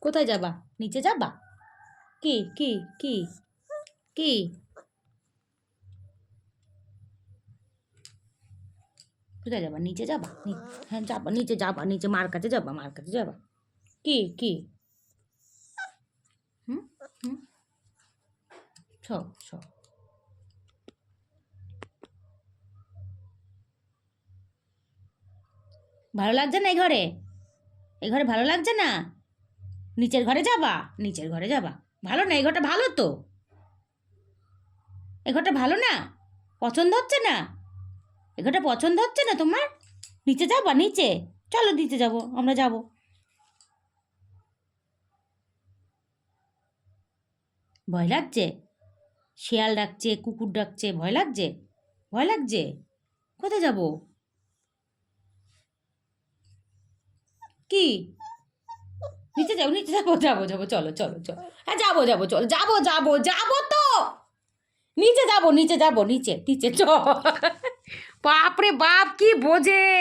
কোথায় যাবা? নিচে যাবা? কি কি কি কি কোথায় যাবা? নিচে যাবা? হ্যাঁ যাবা, নিচে যাবা, নিচে মার কাছে যাবা, মার কাছে যাবা। কি কি হুম হুম ছ ছ ভালো লাগছে না এই ঘরে? এই ঘরে ভালো লাগছে না? নিচের ঘরে যাবা? নিচের ঘরে যাবা? ভালো না এই ঘরটা? ভালো তো, এই ঘরটা ভালো না? পছন্দ হচ্ছে না? এই ঘরটা পছন্দ হচ্ছে না তোমার? নিচে যাবা? নিচে চলো, নিচে যাবো, আমরা যাবো। ভয় লাগছে? শিয়াল ডাকছে, কুকুর ডাকছে, ভয় লাগছে? ভয় লাগছে? কোথায় যাব? কি নিচে যাবো? নিচে যাবো, যাবো যাবো, চলো চলো চলো, হ্যাঁ যাবো যাবো, চলো যাবো যাবো যাবো তো, নিচে যাবো, নিচে যাবো, নিচে নিচে চ। বাপরে বাপ, কি বোঝে।